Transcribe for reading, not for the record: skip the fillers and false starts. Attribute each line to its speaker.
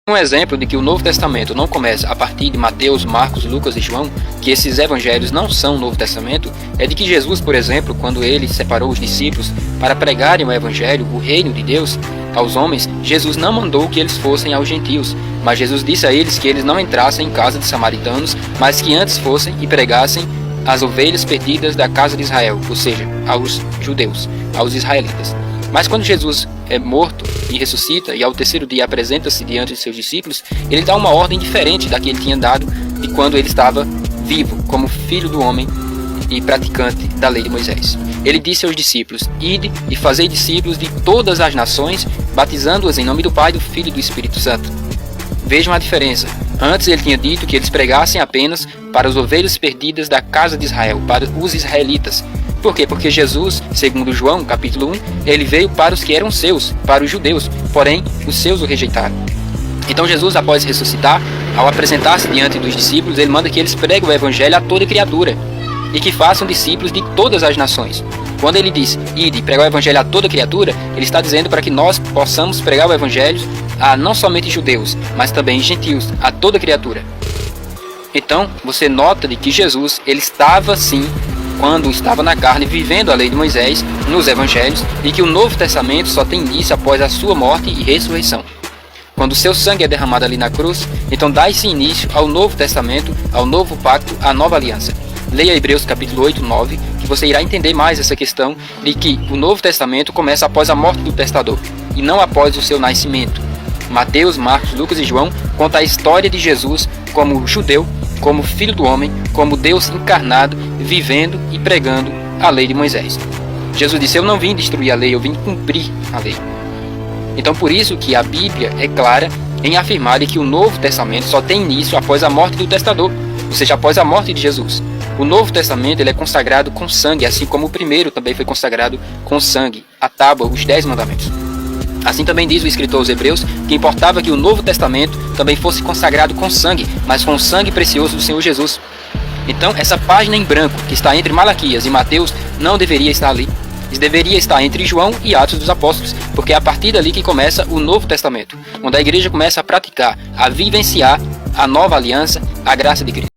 Speaker 1: Um exemplo de que o Novo Testamento não começa a partir de Mateus, Marcos, Lucas e João, que esses evangelhos não são o Novo Testamento, é de que Jesus, por exemplo, quando ele separou os discípulos para pregarem o evangelho, o reino de Deus, aos homens, Jesus não mandou que eles fossem aos gentios, mas Jesus disse a eles que eles não entrassem em casa de samaritanos, mas que antes fossem e pregassem as ovelhas perdidas da casa de Israel, ou seja, aos judeus, aos israelitas. Mas quando Jesus é morto e ressuscita, e ao terceiro dia apresenta-se diante de seus discípulos, ele dá uma ordem diferente da que ele tinha dado de quando ele estava vivo, como filho do homem e praticante da lei de Moisés. Ele disse aos discípulos: ide e fazei discípulos de todas as nações, batizando-os em nome do Pai, do Filho e do Espírito Santo. Vejam a diferença. Antes ele tinha dito que eles pregassem apenas para as ovelhas perdidas da casa de Israel, para os israelitas. Por quê? Porque Jesus, segundo João, capítulo 1, ele veio para os que eram seus, para os judeus, porém os seus o rejeitaram. Então Jesus, após ressuscitar, ao apresentar-se diante dos discípulos, ele manda que eles preguem o evangelho a toda criatura e que façam discípulos de todas as nações. Quando ele diz, ide, pregar o evangelho a toda criatura, ele está dizendo para que nós possamos pregar o evangelho a não somente judeus, mas também gentios, a toda criatura. Então, você nota de que Jesus, ele estava sim, quando estava na carne, vivendo a lei de Moisés nos evangelhos, e que o Novo Testamento só tem início após a sua morte e ressurreição. Quando o seu sangue é derramado ali na cruz, então dá-se início ao Novo Testamento, ao novo pacto, à nova aliança. Leia Hebreus capítulo 8, 9, que você irá entender mais essa questão de que o Novo Testamento começa após a morte do testador, e não após o seu nascimento. Mateus, Marcos, Lucas e João contam a história de Jesus como judeu, como filho do homem, como Deus encarnado, vivendo e pregando a lei de Moisés. Jesus disse, eu não vim destruir a lei, eu vim cumprir a lei. Então por isso que a Bíblia é clara em afirmar que o Novo Testamento só tem início após a morte do testador, ou seja, após a morte de Jesus. O Novo Testamento ele é consagrado com sangue, assim como o primeiro também foi consagrado com sangue, a tábua, os 10 mandamentos. Assim também diz o escritor aos Hebreus que importava que o Novo Testamento também fosse consagrado com sangue, mas com o sangue precioso do Senhor Jesus. Então essa página em branco que está entre Malaquias e Mateus não deveria estar ali. Isso deveria estar entre João e Atos dos Apóstolos, porque é a partir dali que começa o Novo Testamento, onde a igreja começa a praticar, a vivenciar a nova aliança, a graça de Cristo.